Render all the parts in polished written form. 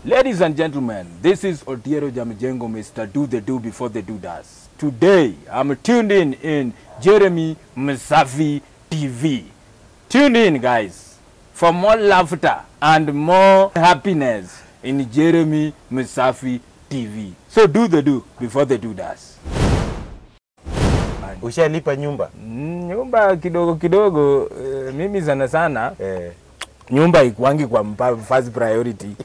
Ladies and gentlemen, this is Odiero Jamijengo, Mr. Do the Do Before the Do Does. Today, I'm tuned in Jeremy Msafi TV. Tune in, guys, for more laughter and more happiness in Jeremy Msafi TV. So do the do before the do does. Ushalipa nyumba? Nyumba kidogo, mimi sana. Nyumba ikuangi kwa first priority.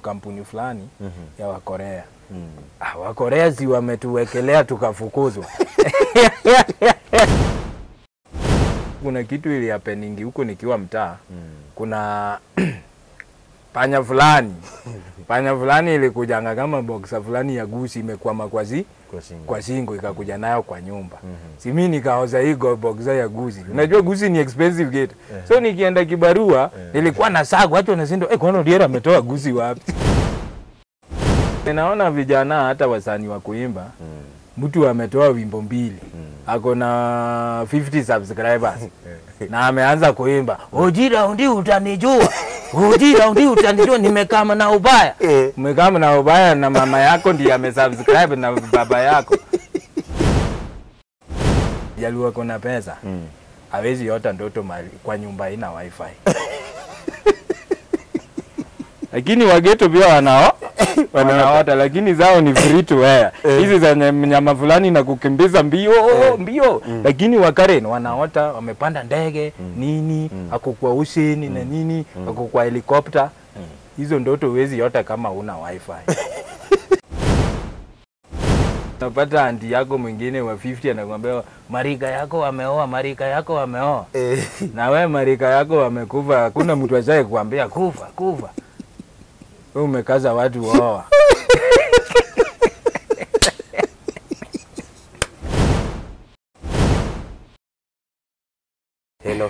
Kampuni fulani ya Wakorea. Wakorea si wametuwekelea tukafukuzwa. Kuna kitu ili happening huko nikiwa mtaa. Kuna panya fulani ilikujanga kama boxer fulani ya gusi imekwama kwa shingo ikakuja nayo kwa nyumba. Si mimi nikaoza hii boxer ya gusi. Unajua gusi ni expensive gate. So nikienda kibarua nilikuwa na sagu watu wanashinda kwani Odiero ametoa gusi wapi? Naona vijana hata wasanii wa kuimba mtu ametoa wimbo 2. Ako na 50 subscribers. Na ameanza kuimba, "Ojira ndi utanijua. Ojira ndi utanijua nimekama na ubaya." Umekama na ubaya na mama yako ndiye amesubscribe na baba yako. Jaluo kuna pesa. Hawezi yota ndoto mali kwa nyumba ina wifi. Lakini wageto pia wanaota lakini zao ni free to wear. Hizi za nyama fulani na kukimbiza mbio. Lakini Wakaren wanaota wamepanda ndege nini, ako kwa ocean na nini, ako kwa helicopter. Hizo ndoto huwezi yota kama una wifi. Napata aunti yako mwingine wa 50 anakuambia marika yako wameoa. Na wewe marika yako wamekufa, hakuna mtu ajaye kuambia kufa. Wewe umekaza watu oa.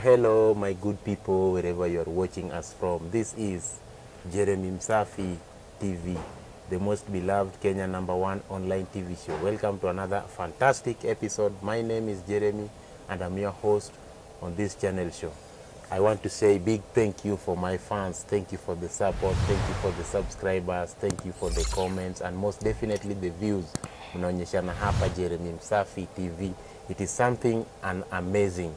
Hello my good people, wherever you are watching us from. This is Jeremy Msafi TV, the most beloved Kenya #1 online TV show. Welcome to another fantastic episode. My name is Jeremy and I'm your host on this channel show. I want to say big thank you for my fans. Thank you for the support. Thank you for the subscribers. Thank you for the comments and most definitely the views. Unaonyeshana hapa Jeremy Msafi TV. It is something amazing.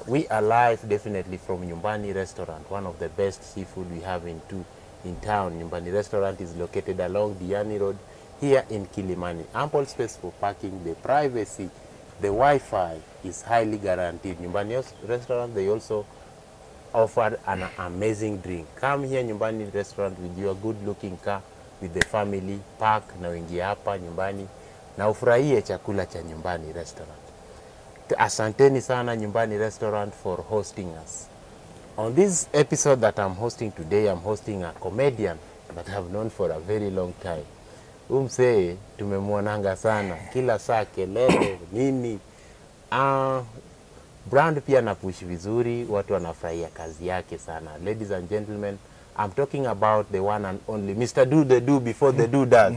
We are live definitely from Nyumbani Restaurant, one of the best seafood we have in town. Nyumbani Restaurant is located along Diani Road here in Kilimani. Ample space for parking, the privacy, the Wi-Fi is highly guaranteed. Nyumbani Restaurant, they also offer an amazing drink. Come here Nyumbani Restaurant with your good looking car, with the family, park na uingie hapa nyumbani na ufurahie chakula cha Nyumbani Restaurant. Asanteni sana Nyumbani Restaurant for hosting us. On this episode that I'm hosting today, I'm hosting a comedian that I've known for a very long time. Umsee tumemwonanga sana kila saa kelele nini. Brand pia na push vizuri, watu wanafurahia kazi yake sana. Ladies and gentlemen, I'm talking about the one and only Mr. Do the Do Before the Do Does.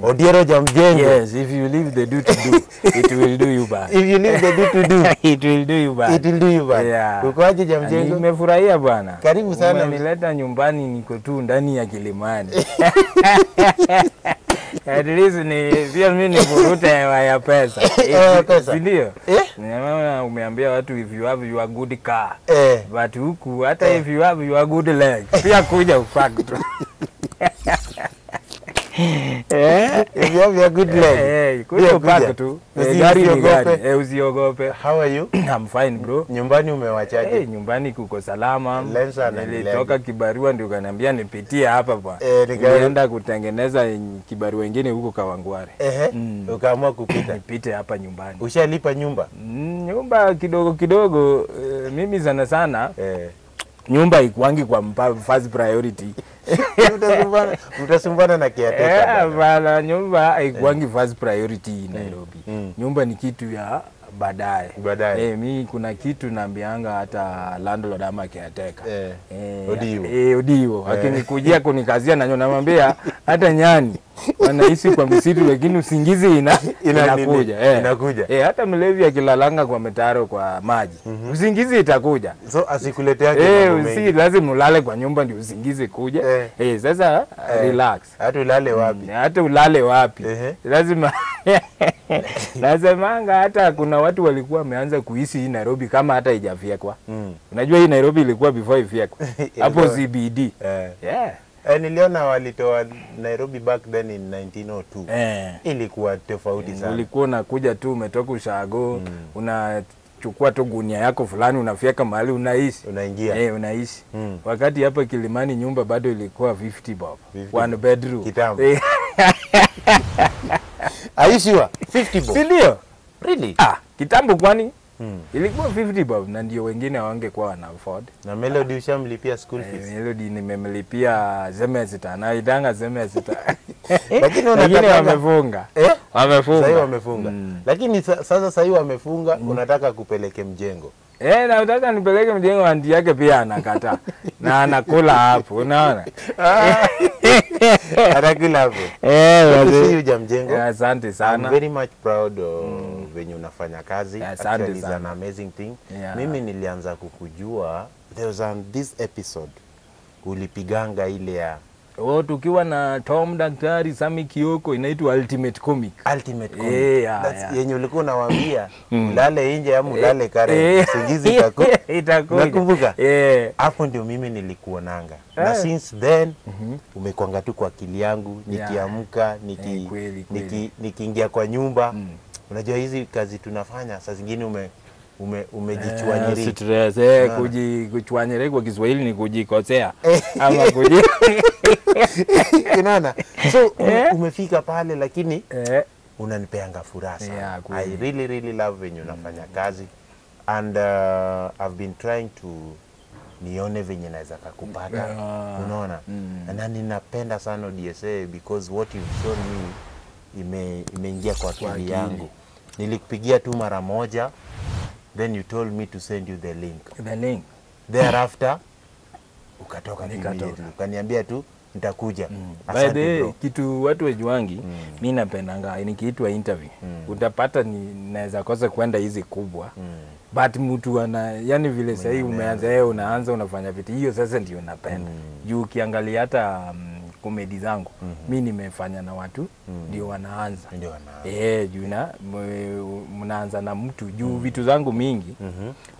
Odiero Jamijengo. Yes, if you leave the do to do, it will do you bad. If you leave the do to do, it will do you bad. It will do you bad. Yeah. Ukoaje Jamijengo? Nimefurahia bwana. Karibu sana. Umenileta nyumbani, niko tu ndani ya Kilimani. At least ni pia mimi ni vuruta ya pesa. Ndio. Nimeona umeambia watu if you have your good car. But huku hata if you have your good leg. Pia kuja ufact. If you have your good leg. Kuja ufact tu. Gari ni gari. Usiogope. How are you? I'm fine bro. Nyumbani umewachaje? Nyumbani kuko salama. Nilitoka kibarua ndio kaniambia nipitie hapa bwana. Nikaenda kutengeneza kibarua wengine huko Kawangware. Ukaamua kupita. Nipite hapa nyumbani. Ushalipa nyumba? Nyumba kidogo, mimi sana. Nyumba ikuangi kwa first priority. Mtasumbana na kiateka. Bana nyumba ikuangi first priority Nairobi. Nyumba ni kitu ya baadaye. Mimi kuna kitu naambianga hata landlord ama kiateka. Odio. Akinikujia kunikazia na namwambia hata nyani wanaishi kwa misitu lakini usingizi inakuja. Inakuja. Hata mlevi akilalanga kwa mitaro kwa maji, usingizi itakuja. So asikuletea usi lazima ulale kwa nyumba ndio usingizi kuja. Sasa relax. Hata ulale wapi? Hata ulale wapi? Lazima lazima hata kuna watu walikuwa wameanza kuishi hii Nairobi kama hata haijafyekwa. Unajua hii Nairobi ilikuwa before ifyekwa. Hapo CBD. Niliona walitoa Nairobi back then in 1902. Ilikuwa tofauti sana. Ulikuwa unakuja tu umetoka Ushago, unachukua tu gunia yako fulani unafyeka mahali unaishi. Unaingia. Unaishi. Wakati hapa Kilimani nyumba bado ilikuwa 50 bob. 1 bedroom. Kitambo. Aishiwa 50 bob. Si ndio? Really? Kitambo kwani? Ilikuwa 50 bob na ndio wengine wangekuwa wana afford. Na Melody ushamlipia school fees? Melody nimemlipia semester na idanga semester. Lakini wamefunga. Wamefunga. Sasa wamefunga. Lakini sasa hivi wamefunga, unataka kupeleke mjengo. Nataka nipeleke mjengo, anti yake pia anakataa. Na anakula hapo, unaona? Anakula hapo. See you Jamjengo. Asante sana. I'm very much proud of when unafanya kazi. Asante It's an amazing thing. Mimi nilianza kukujua there was this episode ulipiganga ile ya tukiwa na Tom Daktari Sami Kioko, inaitwa Ultimate Comic. Ultimate Comic. Yenye ulikuwa unawaambia ulale nje ama ulale kare, usingizi itakuja. Nakumbuka. Hapo ndio mimi nilikuonanga. Na since then umekwanga tu kwa akili yangu, nikiamka, nikiingia kwa nyumba. Unajua hizi kazi tunafanya saa zingine umejichwanyiri. Kujichwanyiri kwa Kiswahili ni kujikosea. Ama unaona? So umefika pale lakini unanipeanga furaha sana. I really love when unafanya kazi, and I've been trying to nione venye naweza kukupata. Unaona? Na ninapenda sana DSA because what you've shown me imeingia kwa akili yangu. Nilikupigia tu mara moja, then you told me to send you the link. Thereafter ukatoka immediately. Ukaniambia tu nitakuja. By the way, kitu watu wajuangi, mimi napendanga nikiitwa interview. Utapata naweza kosa kwenda hizi kubwa. But mtu yani vile sasa hivi umeanza unaanza unafanya vitu. Hiyo sasa ndio napenda. Juu ukiangalia hata comedy zangu, mimi nimefanya na watu ndio wanaanza. Juu mnaanza na mtu juu vitu zangu mingi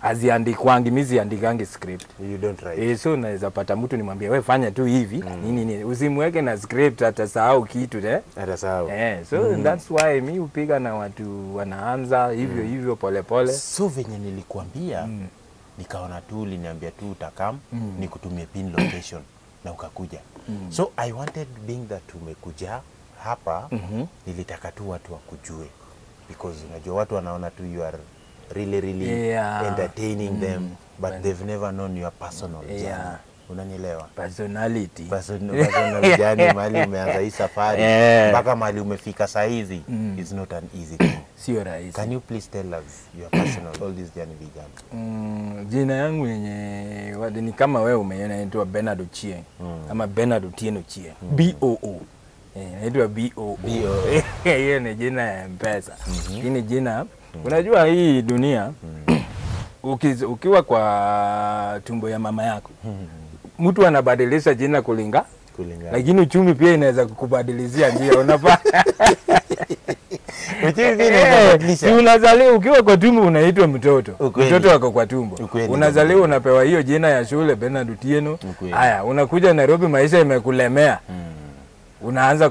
haziandikwangi, mimi ziandikangi script. You don't write. So naweza pata mtu nimwambia wewe fanya tu hivi, nini usimweke na script atasahau kitu atasahau. So that's why mimi upiga na watu wanaanza hivyo pole. So venye nilikuambia nikaona tu uliniambia tu utakam nikutumie pin location na ukakuja. So I wanted being that umekuja hapa, nilitaka tu watu wakujue because unajua watu wanaona tu you are really entertaining them, but they've never known your personal journey. Unanielewa? Personality journey mali umeanza hii safari mpaka mali umefika saa hizi is not an easy thing. Sio rahisi. Can you please tell us your personal all this journey began? Jina yangu yenye ni kama wewe umeona inaitwa Bernard Ochieng ama Bernard Otieno Ochieng. BOO. Inaitwa BOO. Hiyo ni jina ya M-Pesa. Hii ni jina. Unajua hii dunia ukiwa kwa tumbo ya mama yako mtu anabadilisha jina kulingana, lakini uchumi pia inaweza kukubadilizia njia. Unapata uchumi pia inabadilisha. Unazaliwa ukiwa kwa tumbo unaitwa mtoto. Mtoto wako kwa tumbo. Unazaliwa unapewa hiyo jina ya shule Bernard Otieno. Haya, unakuja Nairobi maisha imekulemea. Unaanza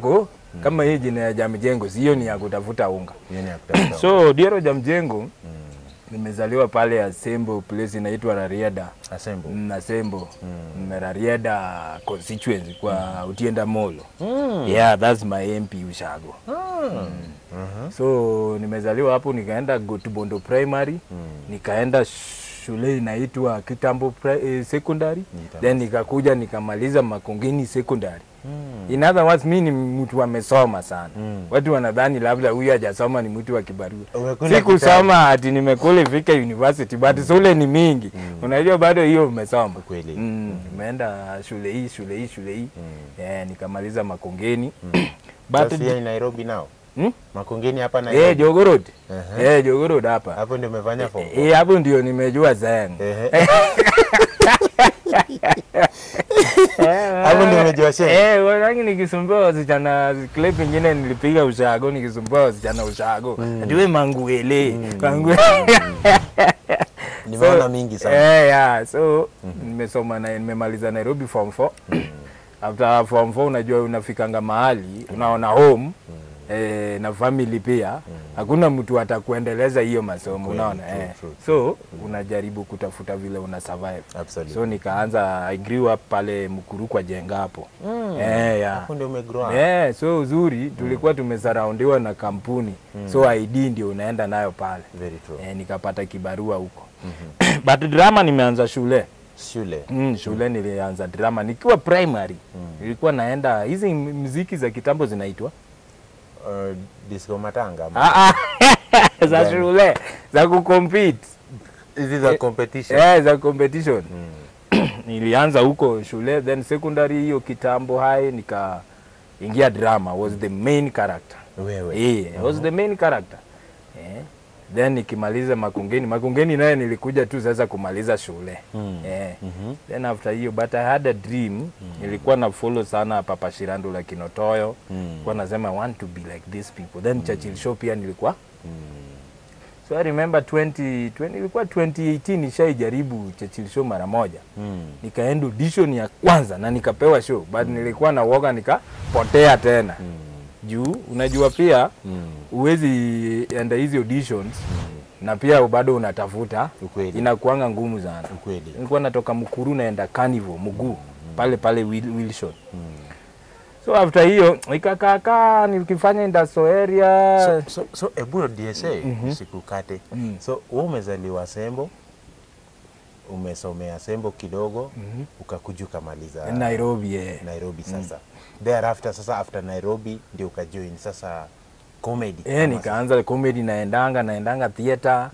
kama hii jina ya Jamjengo, hiyo ni ya kutafuta unga. So Diero Jamjengo nimezaliwa pale Asembo, place inaitwa Rarieda. Asembo. Rarieda constituency kwa Utienda Molo. That's my MP Ushago. So nimezaliwa hapo, nikaenda Gotubondo Primary, nikaenda shule inaitwa Kitambo Secondary, then nikakuja nikamaliza Makongeni Secondary. In other words, mimi ni mtu amesoma sana. Watu wanadhani labda huyu hajasoma ni mtu wa kibarua. Sikusoma ati nimequalify university, but shule ni mingi. Unajua bado hiyo umesoma. Kweli. Nimeenda shule hii. Nikamaliza Makongeni. But in Nairobi now. Makongeni hapa Nairobi. Jogoo Road. Jogoo Road hapa. Hapo ndio umefanya form 4. Hapo ndio nimejua zeng. Hapo ndio umejua sheng. Wanangi nikisumbua wasichana clip nyingine nilipiga ushago nikisumbua wasichana ushago. Ndiwe manguele. Nimeona mingi sana. So nimesoma na nimemaliza Nairobi form 4. After form 4 unajua unafikanga mahali, unaona home. Na family pia hakuna mtu atakuendeleza hiyo masomo, unaona. So unajaribu kutafuta vile una survive. Absolutely. So nikaanza, I grew up pale Mukuru kwa Jenga hapo. Hapo ndio umegrow up. So uzuri tulikuwa tumesurroundiwa na kampuni. So ID ndio unaenda nayo pale. Very true. Nikapata kibarua huko. But drama nimeanza shule. Shule nilianza drama nikiwa primary. Nilikuwa naenda hizi muziki za kitambo zinaitwa disco matanga. Za shule za kucompete. Hizi za competition. Za competition. Nilianza huko shule, then secondary hiyo kitambo high nikaingia drama, was the main character. Wewe. Was the main character. Then nikimaliza Makongeni naye nilikuja tu sasa kumaliza shule. Then after hiyo, but I had a dream. Nilikuwa na follow sana Papa Shirandula Kinotoyo. Kwa nasema I want to be like these people. Then Churchill Show pia nilikuwa. So I remember ilikuwa 2018 nishaijaribu Churchill Show mara moja. Nikaenda audition ya kwanza na nikapewa show, but nilikuwa na woga nikapotea tena. Juu unajua pia uwezi enda hizi auditions na pia bado unatafuta, inakuanga ngumu sana. Nilikuwa natoka Mukuru naenda Carnival Mugu pale Wilson. So after hiyo nikakaa nikifanya industrial area. So Eburo DSA sikukate. So wewe umezaliwa Sembo, umesomea Sembo kidogo, ukakuja ukamaliza Nairobi sasa. Thereafter sasa after Nairobi ndio ukajoin sasa comedy. Nikaanza comedy, naendanga theater.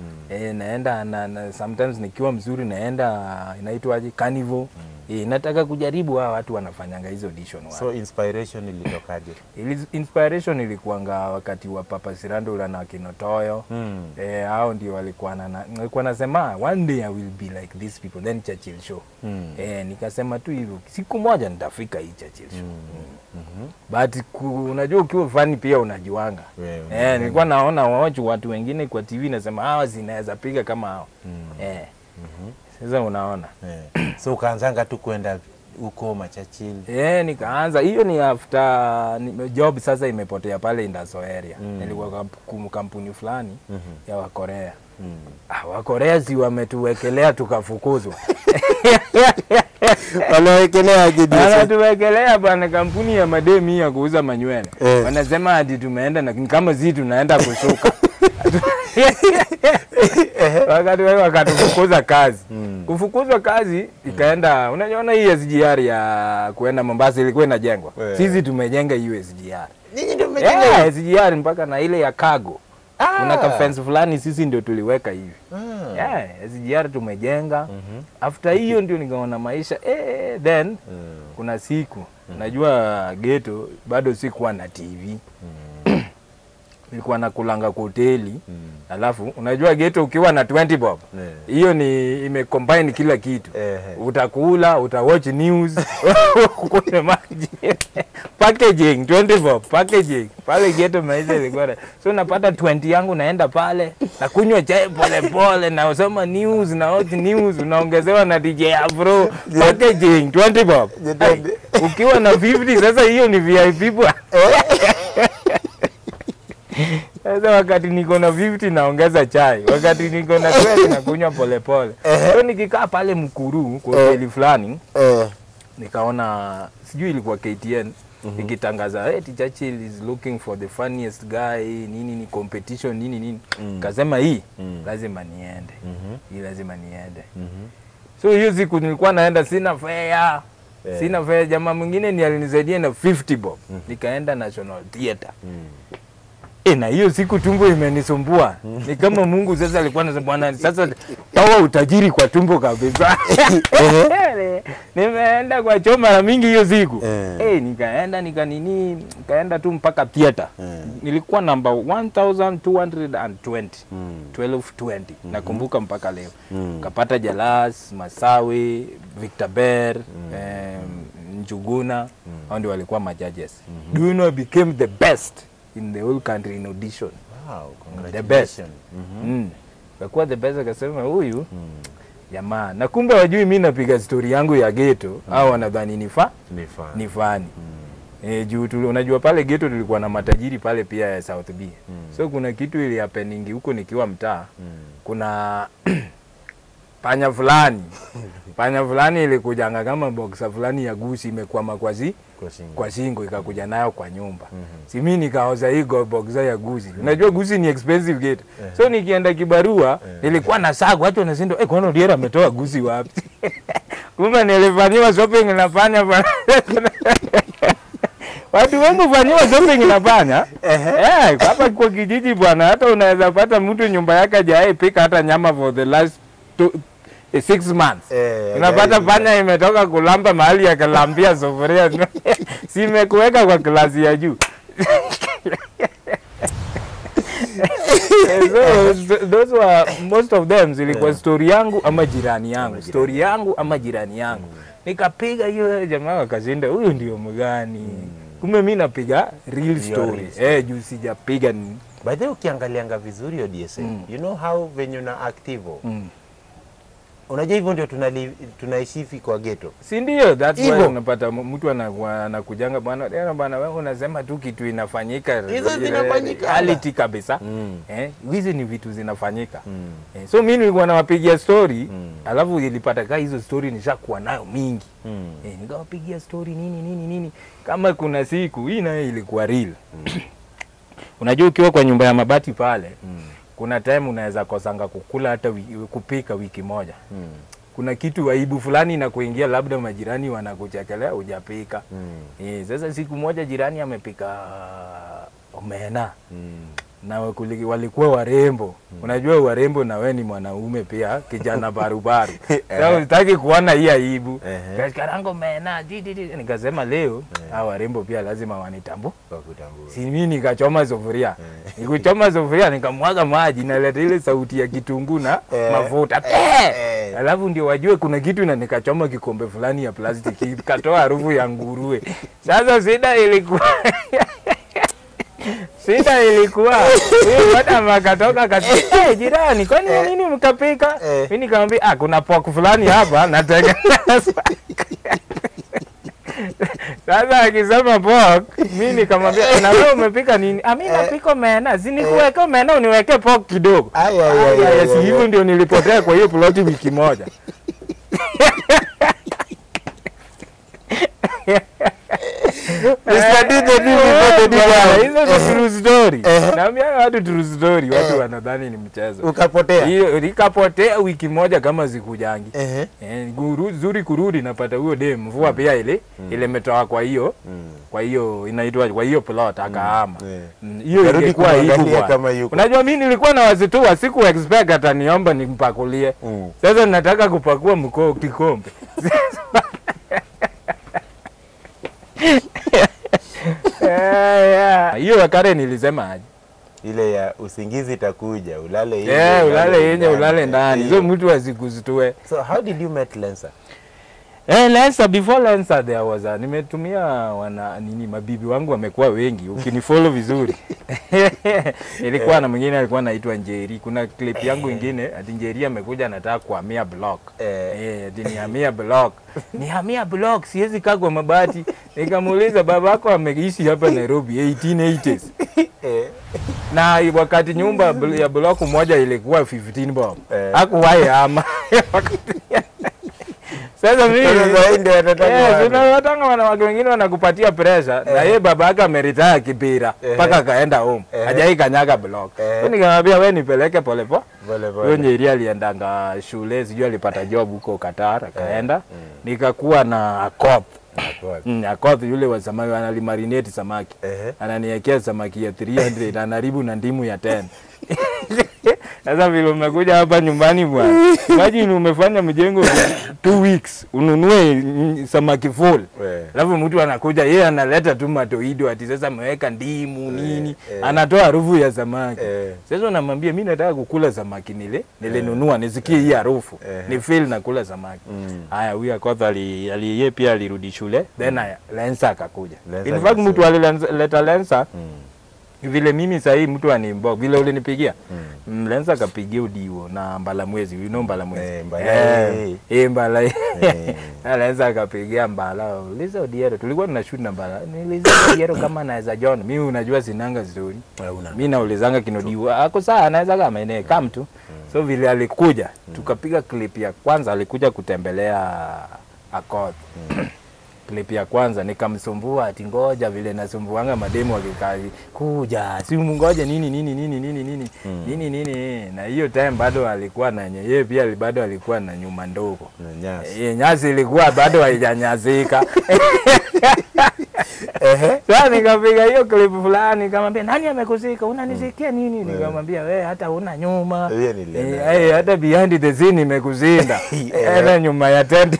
Naenda na sometimes nikiwa mzuri naenda inaitwaje Carnival. Nataka kujaribu hawa watu wanafanyanga hizo audition wao. So inspiration ilitokaje? Inspiration ilikuanga wakati wa Papa Shirandula na Kinotoyo. Hao ndio walikuwa nasema one day I will be like these people, then Churchill Show. Nikasema tu hivyo siku moja nitafika hii Churchill Show. But unajua ukiwa fani pia unajiwanga. Nilikuwa naona watu wengine kwa TV nasema hawa zinaweza piga kama hao. Sasa unaona. So ukaanzanga tu kwenda huko Machachil. Nikaanza. Hiyo ni after job sasa imepotea pale industrial area. Nilikuwa kampuni fulani ya Wakorea. Wakorea si wametuwekelea tukafukuzwa. Wanawekelea gidi. Wanatuwekelea bana, kampuni ya mademi ya kuuza manywele. Wanasema hadi tumeenda na kama zi tunaenda kushuka. Wakatufukuza kazi. Kufukuzwa kazi ikaenda, unaona hii SGR ya kuenda Mombasa ilikuwa inajengwa. Sisi tumejenga hiyo SGR. Nyinyi ndio mmejenga SGR mpaka na ile ya cargo. Kuna ka fence fulani sisi ndio tuliweka hivi. SGR tumejenga. After hiyo ndio nikaona maisha then kuna siku najua ghetto bado sikuwa na TV. Nilikuwa nakulanga kwa hoteli. Alafu unajua ghetto ukiwa na 20 bob. Hiyo ni imecombine kila kitu. Utakula, utawatch news, ukule maji. Packaging 20 bob, packaging. Pale ghetto maisha ilikuwa. So napata 20 yangu naenda pale, na kunywa chai pole na usoma news na watch news, unaongezewa na DJ Afro. Packaging 20 bob. Ukiwa na 50 sasa hiyo ni VIP bwana. Sasa wakati niko na 50 naongeza chai, wakati niko na 20 na kunywa pole. So nikikaa pale Mukuru kwa hoteli fulani, nikaona sijui ilikuwa KTN ikitangaza Churchill is looking for the funniest guy, nini competition nini. Kasema hii lazima niende. Hii lazima niende. So hiyo siku nilikuwa naenda sina fare. Sina fare, jamaa mwingine ni alinisaidia na 50 bob. Nikaenda National Theatre. Na hiyo siku tumbo imenisumbua. Ni kama Mungu sasa alikuwa anasema bwana sasa toa utajiri kwa tumbo kabisa. Nimeenda kwa choma mara mingi hiyo siku. Nikaenda nikaenda tu mpaka theater. Nilikuwa number 1220. 1220. Nakumbuka mpaka leo. Kapata Jalas, Masawe, Victor Ber, Njuguna, hao ndio walikuwa majudges. Do you know I became the best in the whole country in audition? Wow, the best. Kakuwa the best, akasema huyu jamaa. Na kumbe wajui mimi napiga story yangu ya ghetto au wanadhani ni fani. Juu unajua pale ghetto tulikuwa na matajiri pale pia ya South B. So kuna kitu ili happening huko nikiwa mtaa. Kuna panya fulani ilikujanga kama boxer fulani ya gusi imekwama kwa shingo ikakuja nayo kwa nyumba. Si mimi nikaoza hii boxer ya gusi. Unajua gusi ni expensive gate. So nikienda kibarua nilikuwa na sago watu wanasema kwani Odiero ametoa gusi wapi? Kumbe nilifanywa shopping na panya. Watu wengi fanywa shopping na panya. Hapa kwa kijiji bwana hata unaweza pata mtu nyumba yake hajawahi pika hata nyama for the last 6 months. Unapata panya imetoka kulamba mahali ya kalambia sufuria. Si imekuweka kwa klasi ya juu. So those were most of them zilikuwa story yangu ama jirani yangu. Nikapiga hiyo jamaa akashinda huyu ndio mgani. Kumbe mimi napiga real stories. Juu sijapiga. By the way ukiangalianga vizuri ODSA, you know how when you're active. Unajua hivyo ndio tunaishi kwa ghetto. Si ndio? That's why unapata mtu anakujanga bwana wewe unasema tu kitu inafanyika. Hizo zinafanyika. Reality kabisa. Hizi ni vitu zinafanyika. So mimi nilikuwa nawapigia story, alafu ilipata kai hizo story nishakuwa nayo mingi. Nikawapigia story nini. Kama kuna siku hii nayo ilikuwa real. Unajua ukiwa kwa nyumba ya mabati pale, kuna time unaweza kosanga kukula hata kupika wiki moja. Kuna kitu aibu fulani na kuingia labda majirani wanakuchekelea hujapika. Sasa siku moja jirani amepika omena. Na walikuwa warembo. Unajua warembo na wewe ni mwanaume pia kijana barubaru. Sasa unataka kuona hii aibu. Karango omena nikasema leo hao warembo pia lazima wanitambue. Si mimi nikachoma sufuria. Nikuchoma sufuria nikamwaga maji na leta ile sauti ya kitunguu na mafuta. Alafu ndio wajue kuna kitu na nikachoma kikombe fulani ya plastiki katoa harufu ya nguruwe. Sasa shida ilikuwa huyu bwana akatoka akasema jirani kwani nini mkapika? Mimi nikamwambia kuna pork fulani hapa natengeneza. Sasa akisema pork mimi nikamwambia na wewe umepika nini? Mimi napika omena. Zinikuweke omena uniweke pork kidogo. Si hivyo ndio nilipotea kwa hiyo plot wiki moja. Hizo ni true story. Naambia watu true story, watu wanadhani ni mchezo. Ukapotea. Hiyo nikapotea wiki moja kama zikujangi. Zuri kurudi napata huyo dem mvua pia ile imetoka kwa hiyo. Kwa hiyo inaitwa kwa hiyo plot akahama. Hiyo ilikuwa hivyo. Unajua mimi nilikuwa na wazitu siku expect ataniomba nimpakulie. Sasa nataka kupakua kikombe. Hiyo wakati nilisema aje? Ile ya usingizi itakuja, ulale yenye. Ulale ndani. Hizo mtu asikuzitue. So how did you meet Lensa? Lensa, before Lensa there was nimetumia mabibi wangu wamekuwa wengi ukinifollow vizuri. Ilikuwa na mwingine alikuwa anaitwa Njeri. Kuna clip yangu nyingine ati Njeri amekuja anataka kuhamia block. Nihamia block. Nihamia block siwezi kaa kwa mabati. Nikamuuliza babako ameishi hapa Nairobi 1880s. Na wakati nyumba ya block moja ilikuwa 15 bob. Hakuwahi ama. Sasa mimi ndio nataka wanawake wengine wanakupatia pressure na yeye baba yake ameritaya kipira mpaka akaenda home. Hajai kanyaga block. Nikamwambia wewe nipeleke pole. Yeye Njeri aliendanga shule, sijui alipata job huko Qatar akaenda. nikakuwa na Akoth. Akoth. Akoth yule wa samaki analimarinate samaki. Ananiwekea samaki ya 300 anaribu na ndimu ya 10. Sasa vile umekuja hapa nyumbani bwana. Imagine umefanya mjengo 2 weeks ununue samaki full. Alafu mtu anakuja yeye analeta tu matoido ati sasa ameweka ndimu nini, anatoa harufu ya samaki. Sasa unamwambia mimi nataka kukula samaki nilinunua nisikie hii harufu. Ni feel na kula samaki. Haya huyu Akoth yeye pia alirudi shule, then Lensa akakuja. In fact mtu alileta Lensa vile mimi sasa mtu animbox vile ulinipigia Lensa akapigia Udiwo na Mbalamwezi, you know Mbalamwezi. Mbala. Lensa akapigia Mbala. Uliza Odiero tulikuwa tunashoot na Mbala. Niliza Odiero kama anaweza John. Mimi unajua sinanga story. Mimi naulizanga kinodiwo. Ako sawa anaweza kama ene come tu. So vile alikuja tukapiga clip ya kwanza, alikuja kutembelea Akoth. Clip ya kwanza nikamsumbua ati ngoja vile nasumbuanga mademo wakikazi kuja si ngoja nini na hiyo time bado alikuwa na yeye pia bado alikuwa na nyuma ndogo nyasi ilikuwa bado haijanyazika. Sasa nikapiga hiyo clip fulani nikamwambia nani amekuzika unanisikia nini, nikamwambia wewe hata una nyuma hata behind the scene imekuzinda ile nyuma ya tent.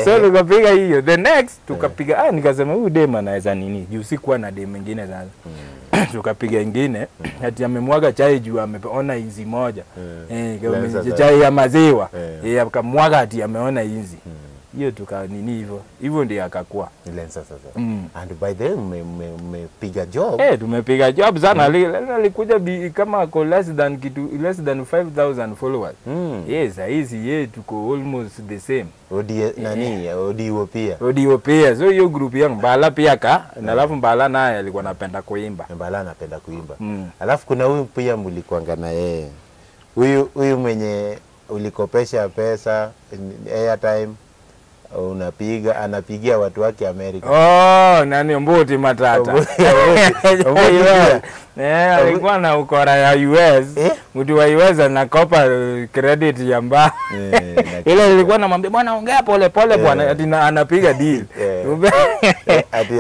So tukapiga hiyo. The next tukapiga nikasema huyu dem anaweza nini juu sikuwa na dem mwingine sasa. Tukapiga nyingine ati amemwaga chai juu ameona hizi moja chai ya maziwa akamwaga ati ameona hizi hiyo nini hivyo ndio akakuwa Lensa sasa. And by the way mmepiga job. Tumepiga job sana. Alikuja kama ko less than 5,000 followers. Yes, hizi tuko almost the same. Odiwo pia. So hiyo group yangu Mbala pia na alafu Mbala naye alikuwa anapenda kuimba. Mbala anapenda kuimba. Alafu kuna huyu pia mlikuanga na yeye. Huyu mwenye ulikopesha pesa airtime anapigia watu wake Amerika. Nani Mbuti Matata. Alikuwa na ukora ya US. Mtu wa US anakopa credit ya mbaya. Ile ilikuwa namwambia bwana ongea pole pole bwana ati anapiga deal. Ati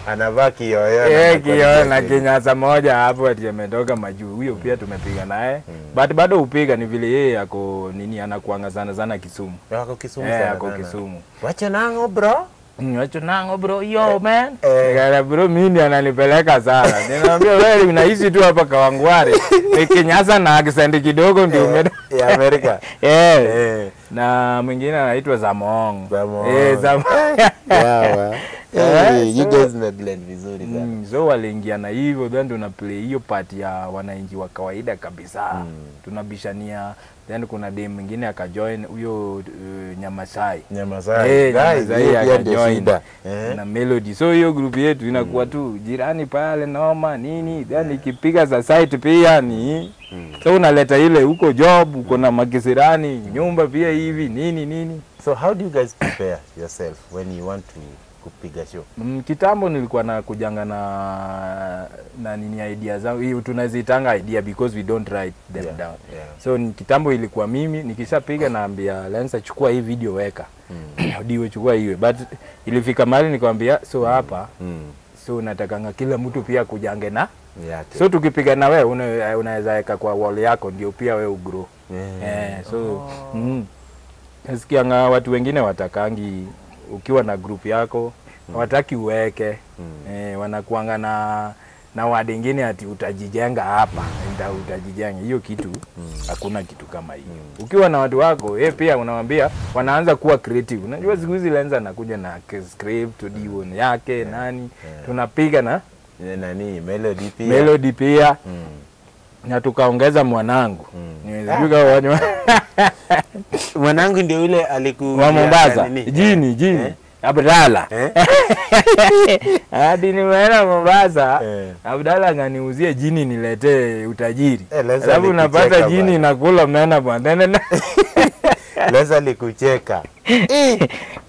anavaa kioo na kinyasa moja hapo ati ametoka majuu. Huyo pia tumepiga naye. But bado upiga ni vile yeye yako nini anakuanga sana Kisumu. Yako Kisumu sana. Yako Kisumu. Wacha nango bro. Wacha nango bro. Yo man. Ngara bro mimi ananipeleka sana. Ninamwambia wewe unaishi tu hapa Kawangware. Kinyasa na accent kidogo ndio umeenda ya Amerika. Na mwingine anaitwa Zamong. Zamong. You guys blend vizuri sana. So waliingia na hivyo then tuna play hiyo part ya wananchi wa kawaida kabisa. Tunabishania then kuna dem mwingine akajoin huyo Nyamasai. Guys, akajoin na Melody. So hiyo group yetu inakuwa tu jirani pale noma nini then ikipiga society pia ni so unaleta ile huko job uko na makisirani nyumba pia hivi nini. So how do you guys prepare yourself when you want to kupiga show? Kitambo nilikuwa na kujanga na nini idea zangu. Hiyo tunazitanga idea because we don't write them down. So kitambo ilikuwa mimi nikishapiga naambia Lensa chukua hii video weka. Ndio chukua hiyo. But ilifika mahali nikamwambia so hapa so natakanga kila mtu pia kujange na yake. So tukipiga na wewe unaweza weka kwa wall yako ndio pia wewe ugrow. So nasikia watu wengine watakangi ukiwa na group yako wataki uweke wanakuanga na wadi wengine ati utajijenga hapa utajijenga hiyo kitu hakuna kitu kama hiyo. Ukiwa na watu wako pia unamwambia wanaanza kuwa creative. Unajua siku hizi Lensa anakuja na script Odiwo yake nani tunapiga na nani Melody pia na tukaongeza mwanangu nimezuka mwanangu ndio yule alikuwa wa Mombasa jini Abdalla. Hadi nimeenda Mombasa Abdalla nganiuzie jini niletee utajiri. Sababu unapata jini nakula mena bwana. Lesa likucheka.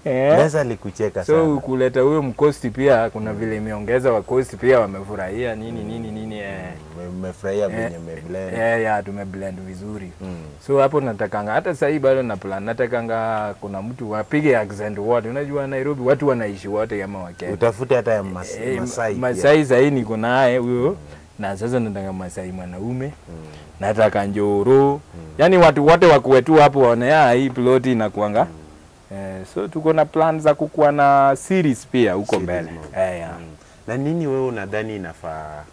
Lesa likucheka sana. So kuleta huyo mkosti pia kuna vile imeongeza wakosti pia wamefurahia nini Mmefurahia venye mmeblend. ya tumeblend vizuri. So hapo natakanga hata sasa hivi bado na plan natakanga kuna mtu wapige accent wote. Unajua Nairobi watu wanaishi wote kama Wakenya. Utafute hata ya Masai. Masai sasa niko naye huyo na sasa nataka Masai mwanaume. Nataka Njoro. Yaani watu wote wakuwe tu hapo waone hii plot inakuanga. So tuko na plan za kukuwa na series pia huko mbele. Na nini wewe unadhani inafaa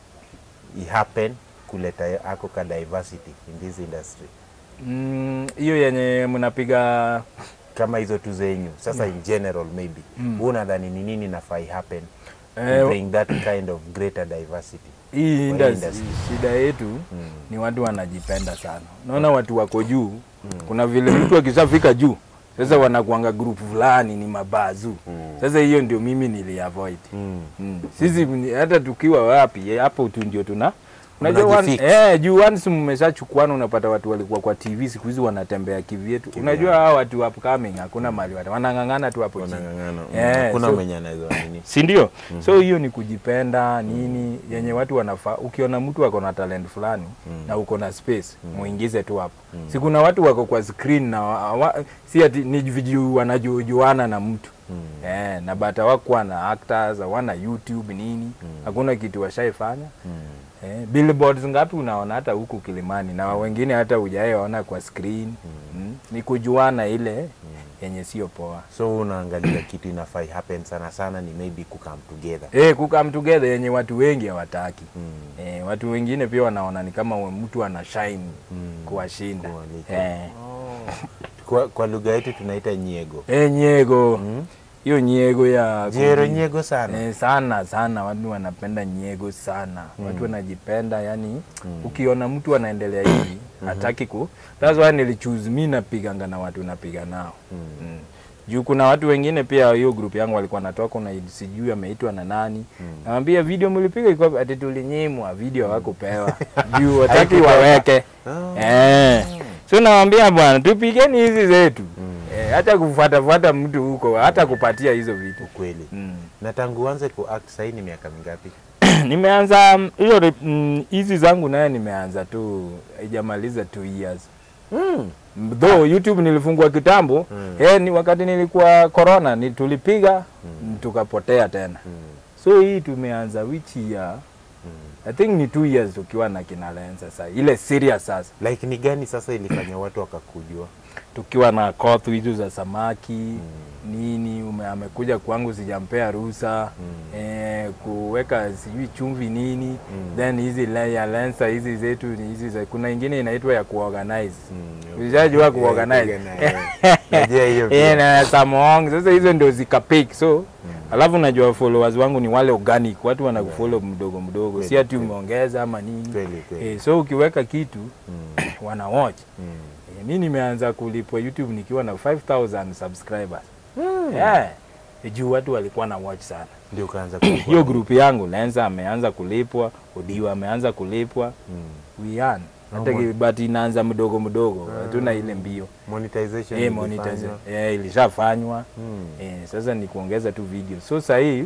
happen kuleta ako ka diversity in this industry? Hiyo yenye mnapiga kama hizo tu zenyu. Sasa in general maybe. Wewe unadhani ni nini inafaa happen to bring that kind of greater diversity? Hii industry shida yetu ni watu wanajipenda sana. Naona watu wako juu. Kuna vile mtu akishafika juu sasa wanakuanga group fulani ni mabazu. Sasa hiyo ndio mimi niliavoid. Sisi hata tukiwa wapi hapo tu ndio tuna unajua juu once mmeshachukuana unapata watu walikuwa kwa TV siku hizi wanatembea kivyetu. Unajua hao watu upcoming hakuna mali wanangangana tu hapo chini. Kuna mwenye anaweza nini? Si ndio? So hiyo ni kujipenda nini yenye watu wanafaa. Ukiona mtu ako na talent fulani na uko na space muingize tu hapo. Si kuna watu wako kwa screen na si ati ni video wanajuana na mtu. Na bata wako na actors wana YouTube nini hakuna kitu washaifanya. Billboards ngapi unaona hata huku Kilimani na wengine hata hujaona kwa screen. Ni kujuana ile yenye sio poa. So unaangalia kitu inafai happen sana ni maybe come together. Come together yenye watu wengi hawataki. Watu wengine pia wanaona ni kama mtu ana shine kuwashinda. Kwa lugha yetu tunaita nyego. Nyego. Hiyo nyego ya nyego sana. Sana watu wanapenda nyego sana. Watu wanajipenda yani ukiona mtu anaendelea hivi hataki that's why nilichoose mimi napiganga na watu napiga nao. Juu kuna watu wengine pia hiyo group yangu walikuwa natoka na sijui ameitwa na nani. Naambia video mlipiga iko ati tulinyimwa video hawakupewa. Juu wataki waweke. So naambia bwana tupigeni hizi zetu. Hata kufuata mtu huko hata kupatia hizo vitu kweli. Na tangu uanze kuact sasa ni miaka mingapi? Nimeanza hiyo hizi zangu naye nimeanza tu haijamaliza 2 years. Though YouTube nilifungua kitambo, ni wakati nilikuwa corona tulipiga tukapotea tena. So hii tumeanza which year? I think ni 2 years tukiwa na kina Lensa sasa. Ile serious sasa. Like ni gani sasa ilifanya watu wakakujua? Tukiwa na koth hizo za samaki nini amekuja kwangu sijampea ruhusa kuweka sijui chumvi nini then hizi Lensa hizi zetu ni hizi za kuna nyingine inaitwa ya kuorganize. Unajua kuorganize. Najua hiyo. Na samong sasa hizo ndio zikapick so alafu najua followers wangu ni wale organic watu wanakufollow mdogo si ati umeongeza ama nini. So ukiweka kitu wana watch. Mimi nimeanza kulipwa YouTube nikiwa na 5,000 subscribers. Juu watu walikuwa na watch sana. Ndio kaanza kulipwa. Hiyo group yangu Lensa ameanza kulipwa, Odiwa ameanza kulipwa. We earn. Hata but inaanza mdogo. Hatuna ile mbio. Monetization. Ilishafanywa. Sasa ni kuongeza tu video. So sasa hii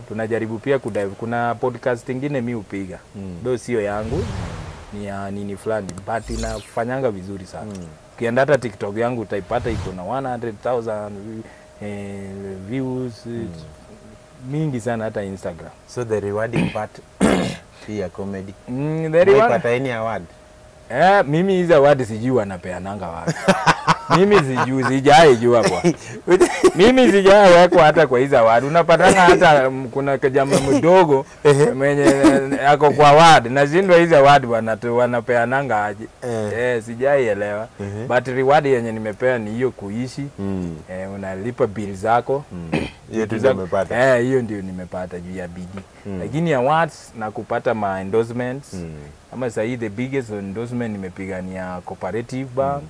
tunajaribu pia kudive. Kuna podcast nyingine mimi upiga. Ndio sio yangu. Ni ya nini fulani but inafanyanga vizuri sana. Ukienda hata TikTok yangu utaipata iko na 100,000 views mingi sana hata Instagram. So the rewarding part ya comedy. The reward pata any award? Mimi hizo award sijui wanapeananga wapi. Mimi sijaijua kwa. Mimi sijaawekwa hata kwa hizo award. Unapatana hata kuna jamaa mdogo mwenye ako kwa award. Nashindwa hizo award wanapeananga aje. Sijaielewa. But reward yenye nimepea ni hiyo kuishi. Unalipa bill zako. Hiyo ndio nimepata. Hiyo ndio nimepata juu ya bidii. Lakini awards na kupata ma endorsements. Ama sasa the biggest endorsement nimepigania Cooperative Bank.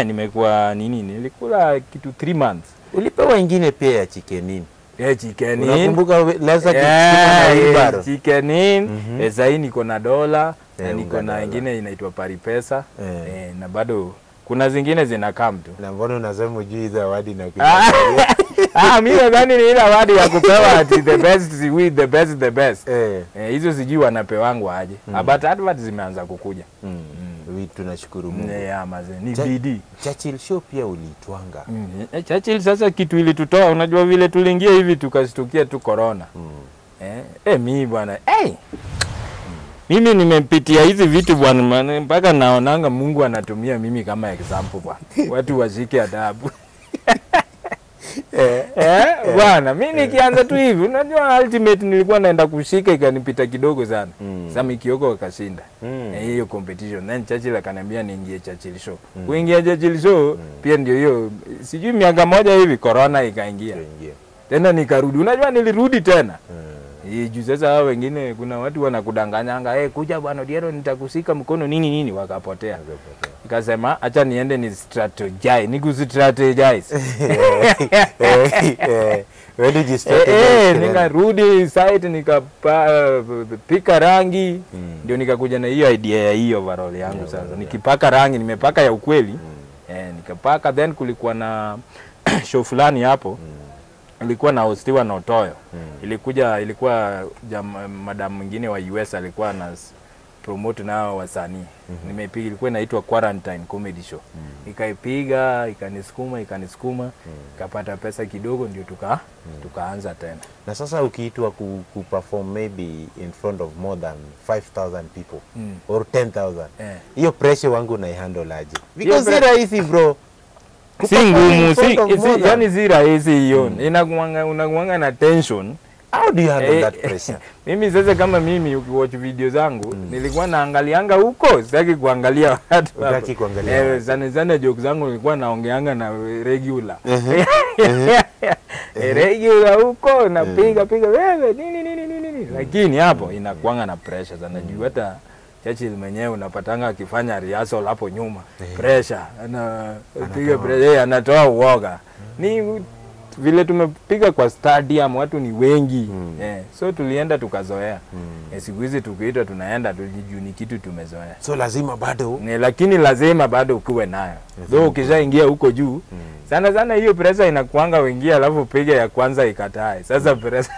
Nimekuwa nilikula kitu 3 months. Ulipewa ingine pia ya Chicken Inn. Chicken Inn. Unakumbuka Lensa na Ibaro? Chicken Inn. Sasa niko na dola, niko na ingine inaitwa Paripesa. Na bado kuna zingine zinakaa mtu. Na mbona unasema ujui hizo awadi na mimi nadhani ni ile awadi ya kupewa ati the best. Hizo sijui wanapewangu aje. But advert zimeanza kukuja. Tunashukuru Mungu. Ni bidii. Churchill Show pia ulitwanga. Churchill sasa kitu ilitutoa, unajua vile tuliingia hivi tukashtukia tu corona. Mimi bwana, mimi nimepitia hizi vitu bwana, mpaka naonanga Mungu anatumia mimi kama example bwana. Watu washike adabu. Bwana, mimi nikianza tu hivi, unajua ultimate nilikuwa naenda kushika ikanipita kidogo sana. Sasa Kioko akashinda. Hiyo competition. Then Churchill akaniambia niingie Churchill Show. Kuingia Churchill Show pia ndio hiyo, sijui miaka moja hivi corona ikaingia. Tena nikarudi. Unajua nilirudi tena. Juu sasa hao wengine kuna watu wanakudanganyanga, kuja bwana Odiero nitakusika mkono nini wakapotea. Nikasema acha niende ni strategize, Where did you strategize? Nikarudi site nikapika rangi, ndio nikakuja na hiyo idea ya hiyo overall yangu sasa. Nikipaka rangi, nimepaka ya ukweli. Nikapaka, then kulikuwa na show fulani hapo. Ilikuwa na hostiwa na Otoyo. Ilikuwa madam mwingine wa US alikuwa na promote nao wasanii. Nimepiga, ilikuwa inaitwa Quarantine Comedy Show. Nikaipiga, ikanisukuma, ikapata pesa kidogo ndio tukaanza tena. Na sasa ukiitwa kuperform maybe in front of more than 5,000 people or 10,000. Hiyo pressure wangu unaihandle aje? Because si rahisi bro. Si ngumu, yani si rahisi hiyo. Unakuanga na tension. How do you handle that pressure? Mimi sasa kama mimi ukiwatch video zangu, nilikuwa naangalianga huko, sitaki kuangalia watu. Sitaki kuangalia. Sana jokes zangu nilikuwa naongeanga na regular. Regular huko napiga wewe nini. Lakini hapo inakuanga na pressure sana juu hata Churchill mwenyewe unapatanga akifanya rehearsal hapo nyuma. Pressure, anapiga pressure, anatoa uoga. Ni vile tumepiga kwa stadium, watu ni wengi. So tulienda tukazoea. Siku hizi tukiitwa tunaenda tujijua ni kitu tumezoea. So lazima bado. Lakini lazima bado ukuwe nayo. Though ukishaingia huko juu, sana hiyo pressure inakuanga uingia alafu piga ya kwanza ikatae. Sasa pressure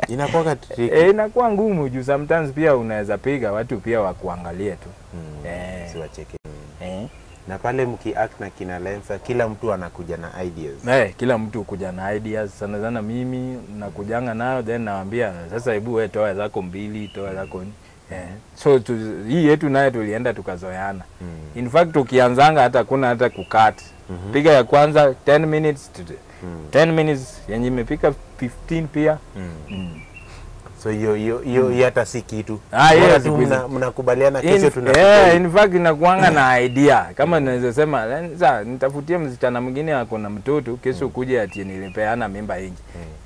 inakuwa tricky. Inakuwa ngumu juu sometimes pia unaweza piga watu pia wakuangalie tu. Siwacheke. Na pale mkiact na kina Lensa, kila mtu anakuja na ideas. Kila mtu kuja na ideas. Sana mimi nakujanga nayo, then naambia sasa hebu wewe toa zako mbili, toa zako. So hii yetu naye tulienda tukazoeana. In fact ukianzanga hata kuna hata kukat. Piga ya kwanza 10 minutes to 10 minutes yenye imepika 15 pia. So hiyo hata si kitu. Mnakubaliana kesho tunakuja. In fact inakuanga na idea. Kama naweza sema sasa nitafutie msichana mwingine ako na mtoto, kesho kuja ati nilipeana mimba hii.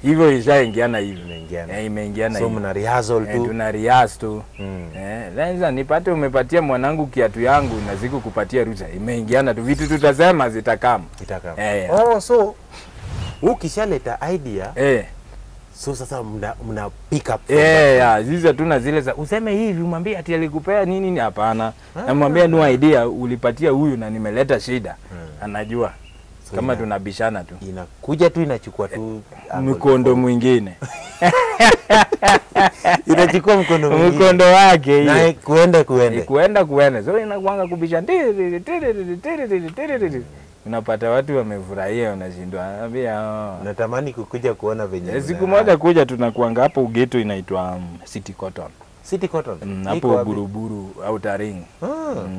Hivyo ishaingiana hivi. Imeingiana hivi. So mna rehearsal tu. Tuna rehearse tu. Sasa nipate umepatia mwanangu kiatu yangu na siku kupatia ruhusa. Imeingiana tu, vitu tutasema zitakama. So ukishaleta idea so sasa mna pick up. Hizo tuna zile za useme hivi umwambie ati alikupea nini hapana. Namwambia no idea ulipatia huyu na nimeleta shida. Anajua. So kama tunabishana tu. Inakuja tu inachukua tu mkondo mwingine. Inachukua mkondo wake hiyo. Na kuenda. So inakuanga kubishana. Unapata watu wamefurahia, unashindwa. Natamani kukuja kuona venye. Siku moja kuja tunakuanga hapo Ugeto inaitwa City Cotton. City Cotton. Hapo Buruburu au Taring.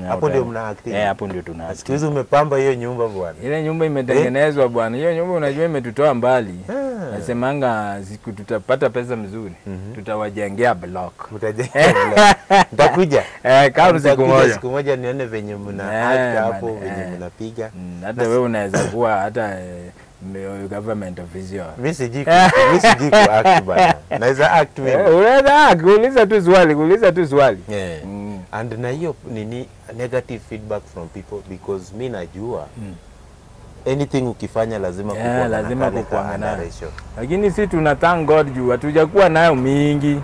Hapo ndio mna acting. Hapo ndio tuna. Siku hizo umepamba hiyo nyumba bwana. Ile nyumba imetengenezwa bwana. Hiyo nyumba unajua imetutoa mbali. Nasemanga siku tutapata pesa mzuri, tutawajengea block. Mtajengea block. Nitakuja. Kama siku moja nione venye mna act hapo, venye mnapiga. Hata wewe unaweza kuwa hata government official. Mimi sijui ku act bana. Naweza act mimi. Unaweza kuuliza tu swali. And na hiyo nini negative feedback from people, because mimi najua anything ukifanya lazima kukuanga nayo. Lakini si tuna thank God juu hatujakuwa nayo mingi.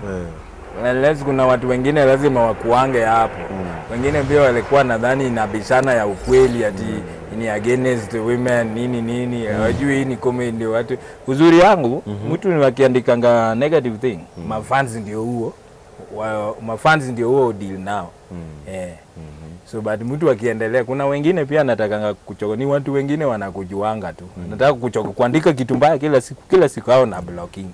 Unless kuna watu wengine lazima wakuange hapo. Wengine pia walikuwa nadhani inabishana ya ukweli ati ni against the women nini. Hawajui hii ni comedy watu. Uzuri yangu mtu ni wakiandikanga negative thing. Mafans ndio huo. Mafans ndio huo deal nao. So but mtu akiendelea, kuna wengine pia natakanga kuchoka, ni watu wengine wanakujuanga tu. Nataka kuchoka kuandika kitu mbaya kila siku hao na blocking.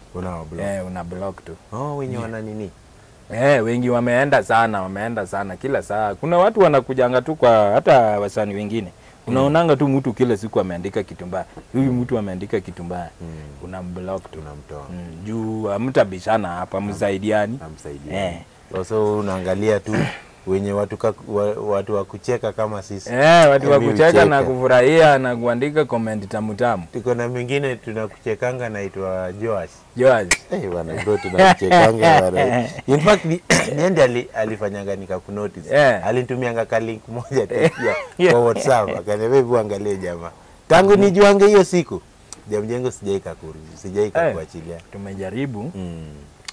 Una block tu. Wenye wana nini? Wengi wameenda sana kila saa. Kuna watu wanakujanga tu kwa hata wasanii wengine. Unaonanga tu mtu kila siku ameandika kitu mbaya. Huyu mtu ameandika kitu mbaya. Unamblock tu, unamtoa. Juu hamtabishana hapa, msaidiani. So unaangalia tu wenye watu wa kucheka kama sisi. Watu wa kucheka na kufurahia na kuandika comment tamu. Tuko na mwingine tunakuchekanga naitwa Joash. Bwana bro tunachekanga bwana. In fact niende alifanyanga nikakunotice. Alinitumianga ka link moja tu pia kwa WhatsApp. Akaniambia hebu angalie jamaa. Tangu nijuange hiyo siku. Jamjengo sijaika kuachilia. Tumejaribu.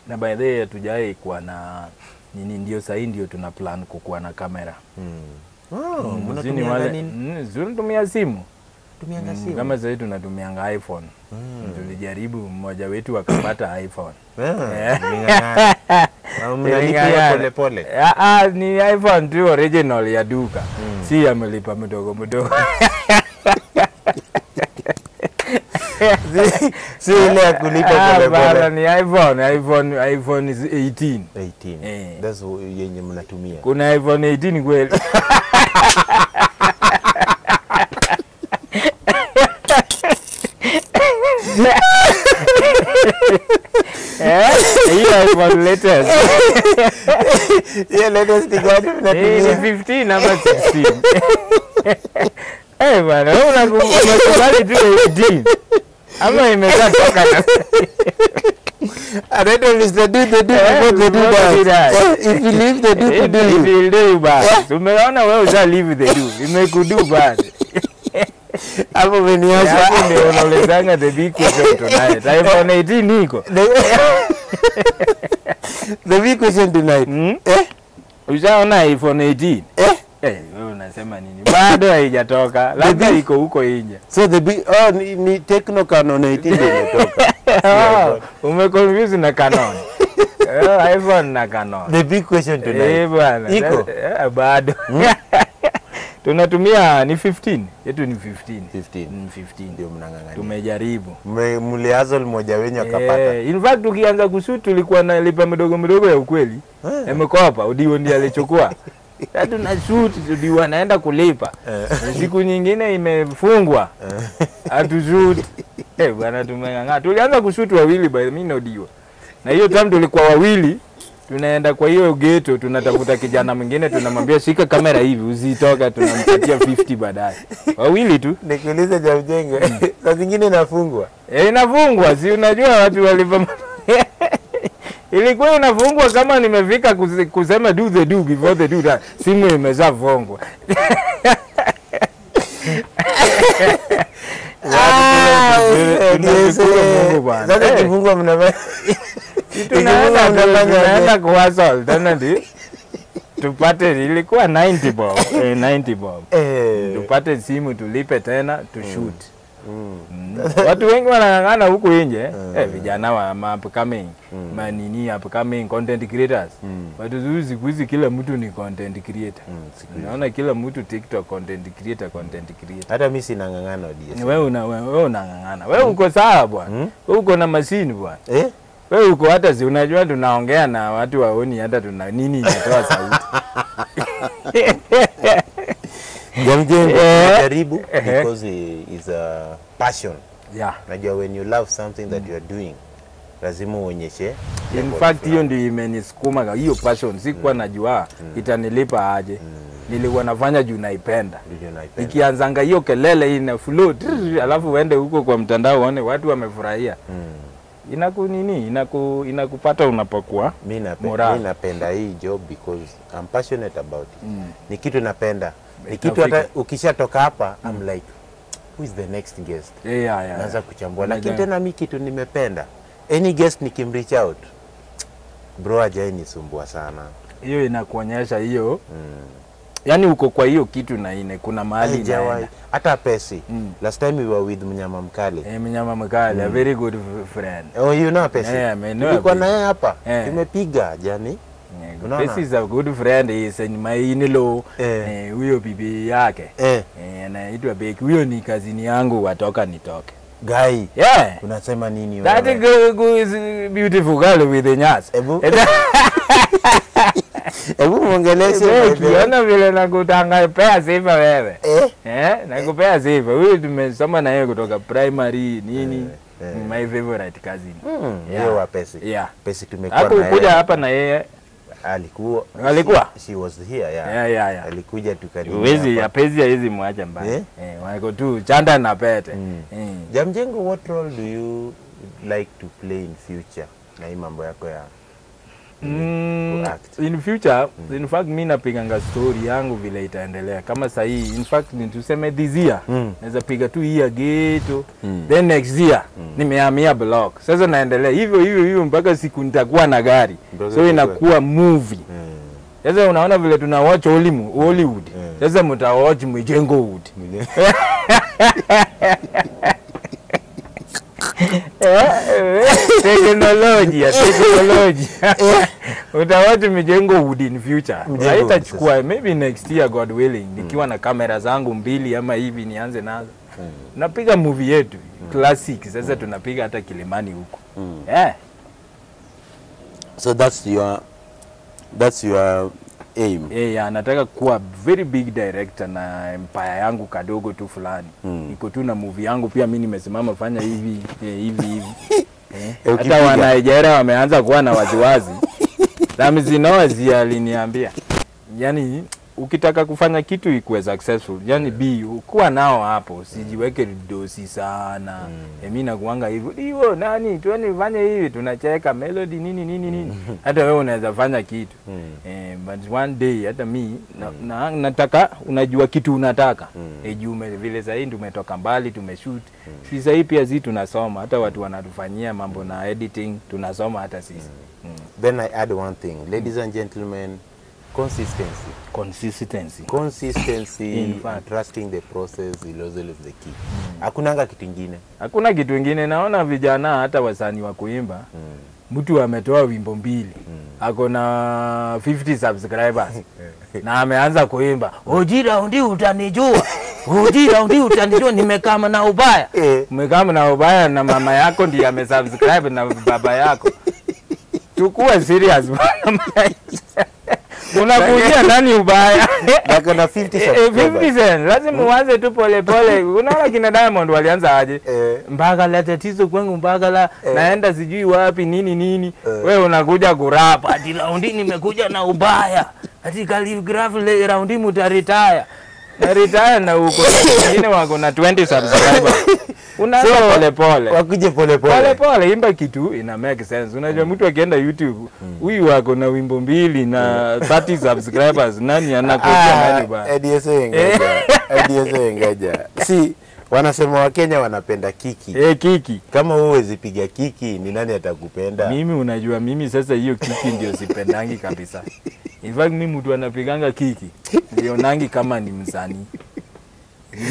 Na by the way tujai kuwa na nini, ndio sasa ndio tuna plan kukuwa na kamera. Mnatumia nini? Tunatumia simu. Tumianga simu. Kama sasa tunatumianga iPhone. Tulijaribu, mmoja wetu akapata iPhone. Mnalipa pole. Ni iPhone tu original ya duka. Si amelipa mdogo. Si ile ya kulipa pole. Bala ni iPhone is 18. That's yenye mnatumia. Kuna iPhone 18 kweli. Hiyo iPhone latest. Hiyo latest ni gani mnatumia? 15 ama 16. Bwana, unakubali tu 18. Ama imeshatoka na I don't Mr. Do the do before the do that. If you leave the do to do, if you do bad. Umeona wewe uza leave the do. Imekudu bad. Hapo umeniacha. Hapo ndio unaulizanga the big question tonight. iPhone 18 niko. The big question tonight. Ujaona iPhone 18? Wewe unasema nini? Bado haijatoka. Labda iko huko nje. So the big ni Tecno Canon 18 imetoka. Umeconfuse na Canon. iPhone na Canon. The big question tonight. Bwana. Iko bado. Tunatumia ni 15. Yetu ni 15 ndio mnangangania. Tumejaribu. Mliazol mmoja wenyu akapata. In fact ukianza kushoot tulikuwa na lipa mdogo ya ukweli. Imekopa Udio ndiye alichukua. Sasa na shoot ndio anaenda kulipa. Siku nyingine imefungwa. Hatushoot. Bwana tumenganga. Tulianza kushoot wawili by mimi na Udio. Na hiyo time tulikuwa wawili. Tunaenda kwa hiyo ghetto, tunatafuta kijana mwingine, tunamwambia shika kamera hivi usitoka, tunampatia 50 baadaye. Wawili tu. Nikuuliza Jamjengo, saa zingine inafungwa. Inafungwa, si unajua watu walipa. Ilikuwa inafungwa kama nimefika kusema do the do before the do that. Simu imeshafungwa. Sasa kifungwa mnafanya. Tunaenda kuwasol tena ndi tupate, ilikuwa 90 bob. 90 bob. Tupate simu tulipe tena to shoot. Watu wengi wanang'ang'ana huko nje, vijana wa upcoming, manini upcoming content creators. Watu siku kila mtu ni content creator. Naona kila mtu TikTok content creator. Hata mimi sina ng'ang'ana DS. Wewe unang'ang'ana. Wewe uko sawa bwana. Wewe uko na machine bwana. Wewe uko hata si unajua tunaongea na watu waoni hata tuna nini inatoa sauti. Jamjengo karibu because is a passion. Najua when you love something that you are doing lazima uonyeshe. In fact hiyo ndio imenisukuma hiyo passion. Sikuwa najua itanilipa aje. Nilikuwa nafanya juu naipenda. Ikianzanga hiyo kelele ina float, alafu uende huko kwa mtandao uone watu wamefurahia. Inakupata unapokuwa. Mimi napenda hii job because I'm passionate about it. Ni kitu napenda. Ni kitu hata ukishatoka hapa I'm like who is the next guest? Naanza kuchambua. Lakini tena mimi kitu nimependa. Any guest nikimreach out Bro hajai nisumbua sana. Hiyo inakuonyesha hiyo. Yani uko kwa hiyo kitu na ine kuna mahali inaenda. Hata Pesi. Last time we were with Mnyama Mkali. Mnyama Mkali, a very good friend. Oh, you know Pesi? Yeah, I know. Nilikuwa naye hapa. Tumepiga jani. Pesi is a good friend, is in my in-law. Huyo bibi yake. Anaitwa Beki. Huyo ni kazini yangu watoka nitoke. Guy. Yeah. Unasema nini wewe? That girl is beautiful girl with the nyas. Hebu muongeleshe wewe. Ukiona vile nakutanga pea sifa wewe. Nakupea sifa. Huyu tumesoma na yeye kutoka primary nini. My favorite cousin. Yeye wa Pesi. Yeah. Pesi tumekuwa naye. Hakukuja hapa na yeye. Alikuwa? She was here, yeah. Alikuja tukani. Uwezi ya Pesi hizi mwacha mbaya. Wako tu chanda na pete. Jamjengo, what role do you like to play in future? Na hii mambo yako ya in future, in fact mimi napiganga story yangu vile itaendelea. Kama sasa hii, in fact ni tuseme this year, naweza piga tu hii Geto, then next year nimehamia block. Sasa naendelea hivyo mpaka siku nitakuwa na gari. So inakuwa movie. Sasa unaona vile tuna watch Hollywood. Sasa mta watch Mjengo Wood. Teknolojia. Utawatu Mjengo Wood in future. Haitachukua maybe next year God willing. Nikiwa na kamera zangu 2 ama hivi nianze nazo. Napiga movie yetu classic. Sasa tunapiga hata Kilimani huko. So that's your aim. Nataka kuwa very big director na empire yangu kadogo tu fulani. Niko tu na movie yangu pia mimi nimesimama fanya hivi. Hata wa Nigeria wameanza kuwa na waziwazi. Ramzinozi aliniambia. Yani ukitaka kufanya kitu ikuwe successful, yani kuwa nao hapo, usijiweke dosi sana. Mimi nakuanga hivyo. Hiyo nani tuone hivi tunacheka melody nini. Hata wewe unaweza fanya kitu. But one day hata mimi nataka unajua kitu unataka. Jume vile sasa hivi tumetoka mbali tumeshoot. Sasa hivi pia sisi tunasoma, hata watu wanatufanyia mambo na editing tunasoma hata sisi. Then I add one thing, ladies and gentlemen, consistency and trusting the process is also the key. Hakunanga kitu kingine. Hakuna kitu kingine. Naona vijana hata wasanii wa kuimba, mtu ametoa wimbo 2, ako na 50 subscribers na ameanza kuimba, "Ojira ndi utanijua. Ojira ndi utanijua nimekama na ubaya." Umekama na ubaya na mama yako ndiye amesubscribe na baba yako. Tukua serious bwana. Unakujia nani ubaya? Nako na 50 lazima uanze tu pole. Unaona kina Diamond walianza aje? Mpaka la tatizo kwangu mpaka la naenda sijui wapi nini. Wewe unakuja kurapa ati raundi nimekuja na ubaya. Ati calligraph le raundi mutaretire. Retire na uko wengine wako na 20 subscribers. Unaanza pole. Wakuje pole. Imba kitu ina make sense. Unajua mtu akienda YouTube, huyu wako na wimbo 2 na 30 subscribers, nani anakuja nani ba? ADSA ngaja. Si wanasema Wakenya wanapenda kiki. Kiki. Kama wewe uzipiga kiki, ni nani atakupenda? Mimi unajua mimi sasa hiyo kiki ndio sipendangi kabisa. In fact mimi mtu anapiganga kiki, nionangi kama ni msanii.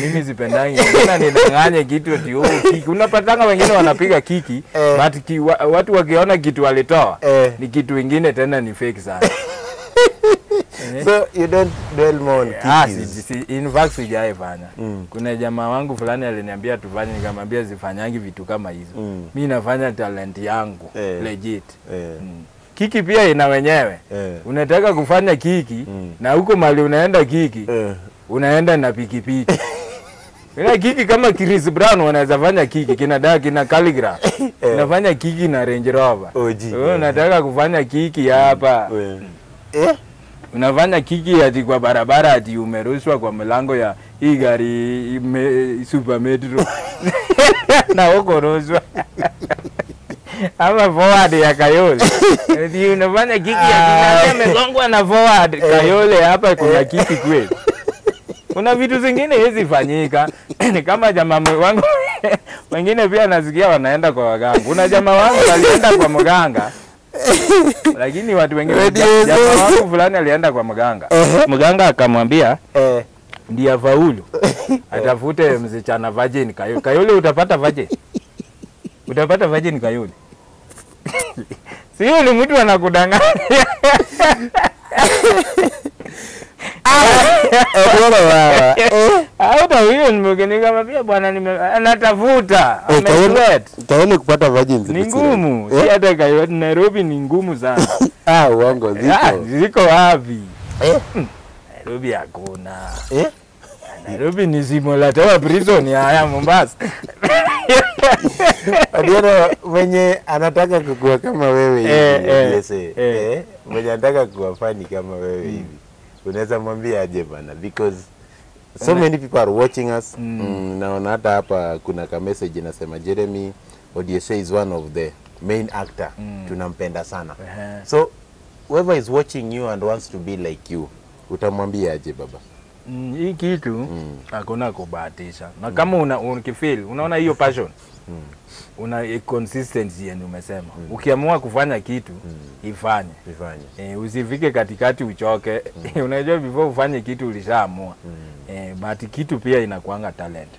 Mimi sipendangi. Mbona nidanganye kitu ati kiki. Unapatanga wengine wanapiga kiki, but watu wakiona kitu walitoa, ni kitu kingine tena ni fake sana. So you don't dwell more on kiki. In fact sijaifanya. Kuna jamaa wangu fulani aliniambia tufanye, nikamwambia zifanyangi vitu kama hizo. Mimi nafanya talent yangu legit. Kiki pia ina wenyewe. Unataka kufanya kiki na huko mali unaenda kiki, unaenda na pikipiki. Ina kiki kama Chris Brown wanaweza fanya kiki, kina calligraph. Unafanya kiki na Range Rover. Wewe unataka kufanya kiki hapa. Unafanya kiki ati kwa barabara ati umerushwa kwa mlango ya hii gari Super Metro. Na huko rushwa. Ama forward ya Kayole. Ndio unafanya kiki ya amegongwa na forward Kayole hapa kuna kiki kweli. Kuna vitu zingine hizi fanyika. Ni kama jamaa wangu wengine pia nasikia wanaenda kwa waganga. Kuna jamaa wangu alienda kwa mganga. Lakini watu wengine jamaa wangu fulani alienda kwa mganga. Mganga akamwambia ndiye afaulu. Atafute msichana virgin Kayole. Kayole utapata virgin. Utapata virgin Kayole. Sio ni mtu anakudanganya. Hata huyo nimegeni kama pia bwana anatafuta. Kayole kupata virgins ni ngumu. Si hata Kayole Nairobi ni ngumu sana. Uongo ziko. Ziko wapi? Nairobi hakuna. Nairobi ni simulator prison ya Mombasa. Adiona mwenye anataka kukua kama wewe hivi. Mwenye anataka kuwa fani kama wewe hivi. Unaweza mwambia aje bana, because so many people are watching us. Naona hata hapa kuna ka message inasema Jeremy Odiese is one of the main actor. Tunampenda sana. So whoever is watching you and wants to be like you, utamwambia aje baba? Hii kitu hakuna kubahatisha. Na kama ukifeel unaona hiyo passion, una consistency yani umesema. Ukiamua kufanya kitu, ifanye. Usifike katikati uchoke. Unajua before ufanye kitu ulishaamua. But kitu pia inakuanga talent.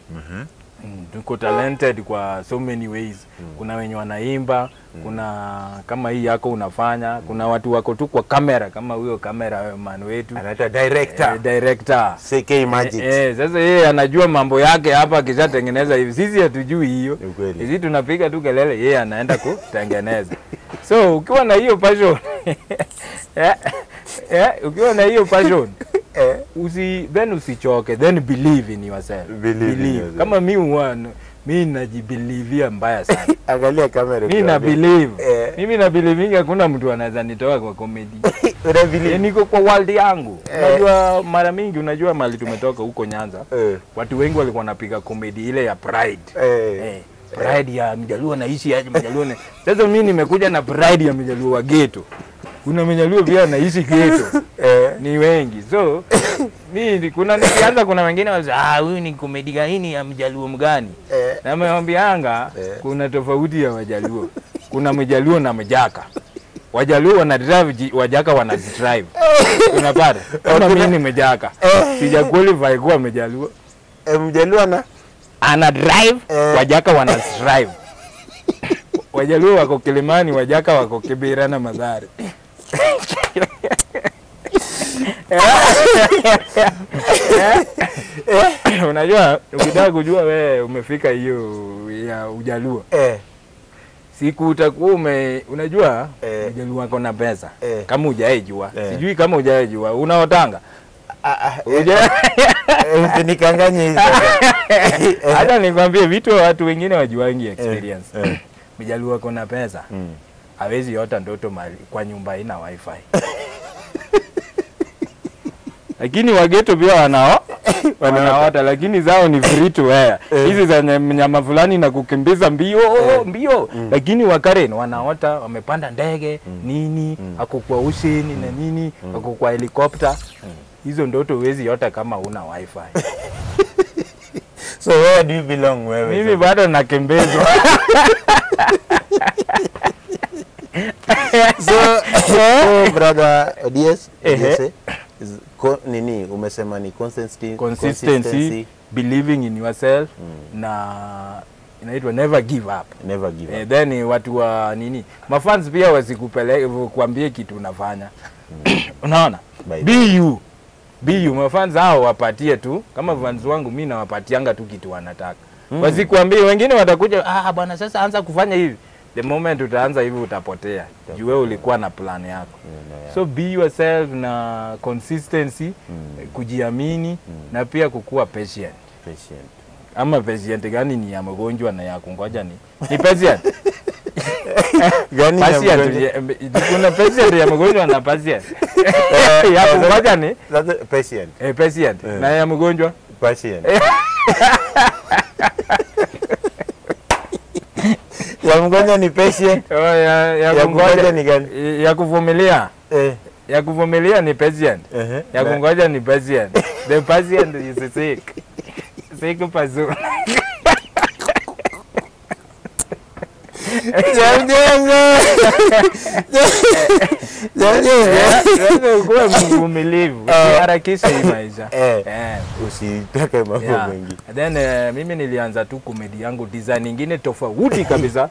Tuko talented kwa so many ways. Kuna wenye wanaimba, kuna kama hii yako unafanya, kuna watu wako tu kwa kamera kama huyo kamera man wetu. Anaitwa director. Director. CK Magic. Sasa yeye anajua mambo yake hapa akishatengeneza hivi. Sisi hatujui hiyo. Sisi tunapiga tu kelele, yeye anaenda kutengeneza. So ukiwa na hiyo passion ukiwa na hiyo passion then usichoke, then believe in yourself. Believe. Kama mimi najibelievia mbaya sana. Angalia kamera. Mimi na believe. Mimi na believe hakuna mtu anaweza nitoa kwa comedy. Una believe? Niko kwa world yangu. Unajua mara mingi unajua mali tumetoka huko Nyanza. Watu wengi walikuwa wanapiga comedy ile ya pride. Pride ya Mjaluo naishi aje Mjaluo. Sasa mimi nimekuja na pride ya Mjaluo wa ghetto. Kuna Mjaluo pia naishi ghetto. Ni wengi. So mimi kuna wengine wanasema huyu ni comedy gani ya Mjaluo mgani? Na nameambianga kuna tofauti ya Wajaluo. Kuna Mjaluo na Mjaka. Wajaluo wana drive, Wajaka wana drive. Unapata? Kama mimi ni Mjaka. Sija qualify kuwa Mjaluo. Mjaluo ana drive, Wajaka wana drive. Wajaluo wako Kilimani, Wajaka wako Kibera na Mathare. Unajua ukitaka kujua wewe umefika hiyo ya Ujaluo. Siku utakuwa unajua Ujaluo wako na pesa. Kama hujaijua, sijui kama hujaijua, unaotanga. Usinikanganye hizo. Hata nikwambie vitu watu wengine wajuangi experience. Mjaluo wako na pesa. Hawezi yota ndoto mali kwa nyumba ina wifi. Lakini wageto pia wanaota lakini zao ni free to wear. Hizi za nyama fulani na kukimbiza mbio. Lakini Wakaren wanaota wamepanda ndege nini, ako kwa ocean na nini, ako kwa helicopter. Hizo ndoto huwezi yota kama una wifi. So where do you belong wewe? Mimi bado nakimbizwa. So brother Odiese nini umesema ni consistency, believing in yourself na inaitwa never give up. Then watu wa nini mafans pia wasikupeleke kuambie kitu unafanya. Unaona? Be you mafans hao wapatie tu kama fans wangu mimi nawapatianga tu kitu wanataka. Wasikuambie wengine watakuja bwana sasa anza kufanya hivi. The moment utaanza hivi utapotea. Juu wewe ulikuwa na plan yako. So be yourself na consistency, kujiamini na pia kukua patient. Ama patient gani ni ya mgonjwa na ya kungoja ni patient. Gani patient? Kuna patient ya mgonjwa na patient. Ya kungoja ni patient. Patient. Na ya mgonjwa patient. Ya mgonjwa ni patient. Ya kungoja ni gani? Ya kuvumilia. Ya kuvumilia ni patient. Ya kungoja ni patient. The patient is sick. Sick person. Ukuwe mvumilivu, usiharakishe hii maisha. Usitake mambo mengi. Then mimi nilianza tu comedy yangu design nyingine tofauti kabisa.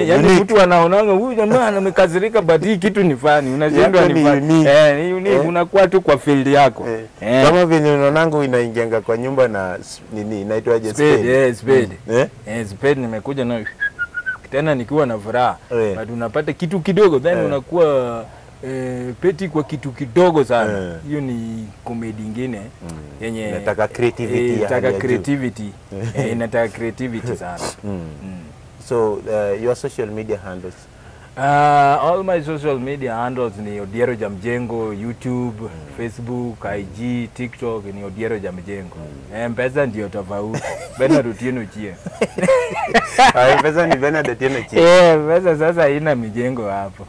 Yaani mtu anaonanga huyu jamaa amekazirika but hii kitu ni funny. Unashindwa ni funny. Unakuwa tu kwa field yako. Kama vile unaonanga inaingianga kwa nyumba na nini inaitwaje spade. Spade nimekuja na tena nikiwa na furaha. But unapata kitu kidogo then unakuwa peti kwa kitu kidogo sana. Hiyo ni comedy nyingine yenye inataka creativity, inataka creativity sana. So your social media handles? All my social media handles ni Odiero Jamjengo, YouTube, Facebook, IG, TikTok ni Odiero Jamjengo. Mpesa ndio tofauti. Bernard Otieno Chie. Mpesa ni Bernard Otieno Chie. Mpesa sasa ina mijengo hapo.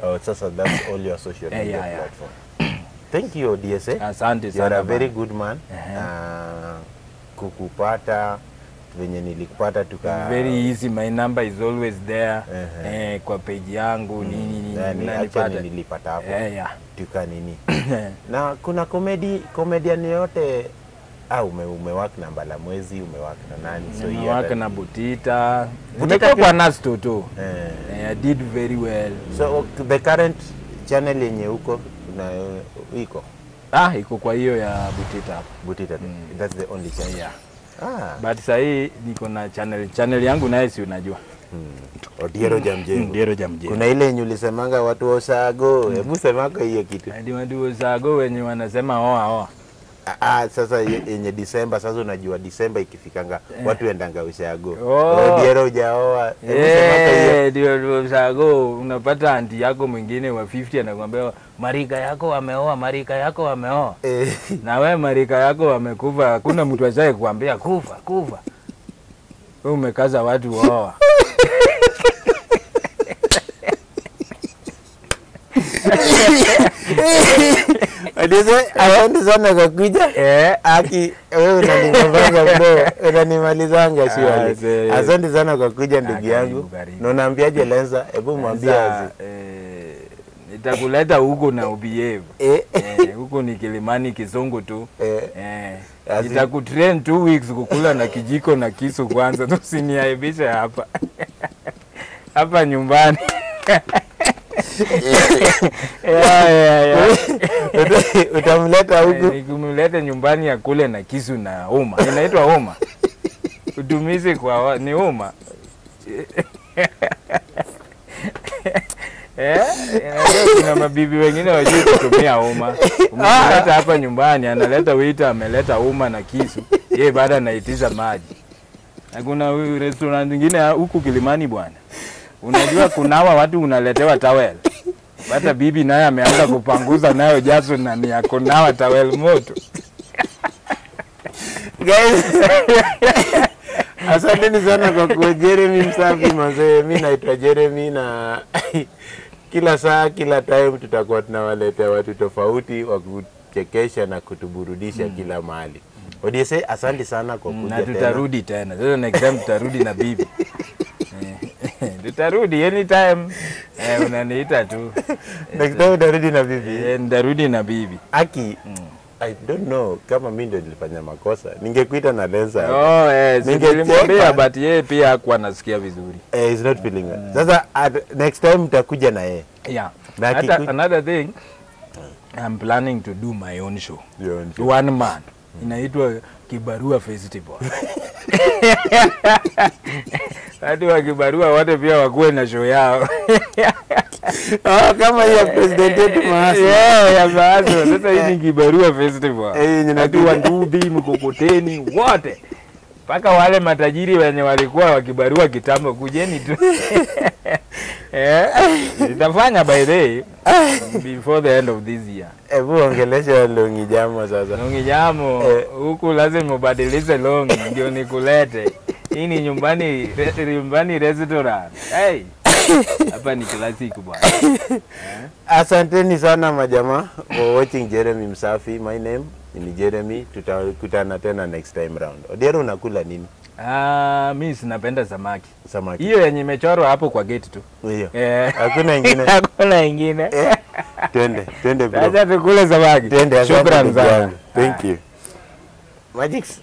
Oh, sasa that's all your social media platform. Thank you DSA. Asante sana. You are a very good man. Kukupata venye nilikupata very easy, my number is always there. Kwa page yangu nini nilipata hapo. Tuka nini. Na kuna comedian yote umework na Mbalamwezi, umework na nani? So umework na Butita. Nimekuwa kwa Nasto tu. I did very well. So the current channel yenye uko iko? Iko kwa hiyo ya Butita. Butita. That's the only channel. But sahi niko na channel yangu naye si unajua. Odiero Jamjengo. Odiero Jamjengo. Kuna ile yenye ulisemanga watu wa Usago, hebu semako hiyo kitu. Hadi watu wa Usago wenye wanasema oa. Sasa yenye December, sasa unajua December ikifikanga watu endanga Usago. Odiero hujaoa. Ndio Usago unapata anti yako mwingine wa 50 anakuambia marika yako wameoa, marika yako wameoa. Na wewe marika yako wamekufa, hakuna mtu ajaye kuambia kufa. Wewe umekaza watu oa. Asante sana kwa kuja. Aki wewe unanimalizanga bro, unanimalizanga shwari. Asante sana kwa kuja ndugu yangu. Na unaambiaje Lenza? Hebu mwambie nitakuleta huko na ubehave. Huko ni Kilimani Kizungu tu. Nitakutrain 2 weeks kukula na kijiko na kisu kwanza, usiniaibishe hapa. Hapa nyumbani. Utamleta huko? Nikumleta nyumbani ya kule na kisu na uma. Inaitwa uma. Utumizi kwa ni uma. Kuna mabibi wengine wajui kutumia uma. Umleta hapa nyumbani, analeta waiter, ameleta uma na kisu. Yeye baada anaitisha maji. Na kuna restaurant nyingine huku Kilimani bwana. Unajua kunawa watu unaletewa towel. Hata bibi naye ameanza kupanguza nayo jaso na ni akonawa towel moto. Guys, asanteni sana kwa kuwa Jeremy Msafi mazee. Mimi naitwa Jeremy na kila saa kila time tutakuwa tunawaletea watu tofauti wa kuchekesha na kutuburudisha kila mahali. Odise, asante sana kwa kuja tena. Na tutarudi tena. Sasa next time tutarudi na bibi. Tutarudi anytime. Unaniita tu. Next time utarudi na bibi. Nitarudi na bibi. Aki, I don't know kama mimi ndio nilifanya makosa. Ningekuita na Lenza. Ningemwambia but yeye pia hakuwa anasikia vizuri. He's not feeling well. Sasa next time mtakuja na yeye. Yeah. Another thing, I'm planning to do my own show. One man. Inaitwa Kibarua Festival. Watu wa Kibarua wote pia wakuwe na show yao. Kama ya president wetu Mahaso. Ya Mahaso. Sasa hii ni Kibarua Festival. Watu wa Nduthi, Mkokoteni, wote. Paka wale matajiri wenye walikuwa wa Kibarua kitambo kujeni tu. Nitafanya by the before the end of this year. Hebu ongelesha Longijamo sasa. Longijamo huku lazima ubadilishe longi ndio nikulete. Hii ni nyumbani restaurant. Hey. Hapa ni classic bwana. Asanteni sana majamaa for watching Jeremy Msafi. My name ni Jeremy. Tutakutana tena next time round. Odiero unakula nini? Mimi sinapenda samaki. Samaki. Hiyo yenye imechorwa hapo kwa gate tu. Hiyo. Hakuna ingine. Hakuna ingine. Twende bro. Sasa tukule samaki. Twende. Shukrani sana. Thank you. Magics.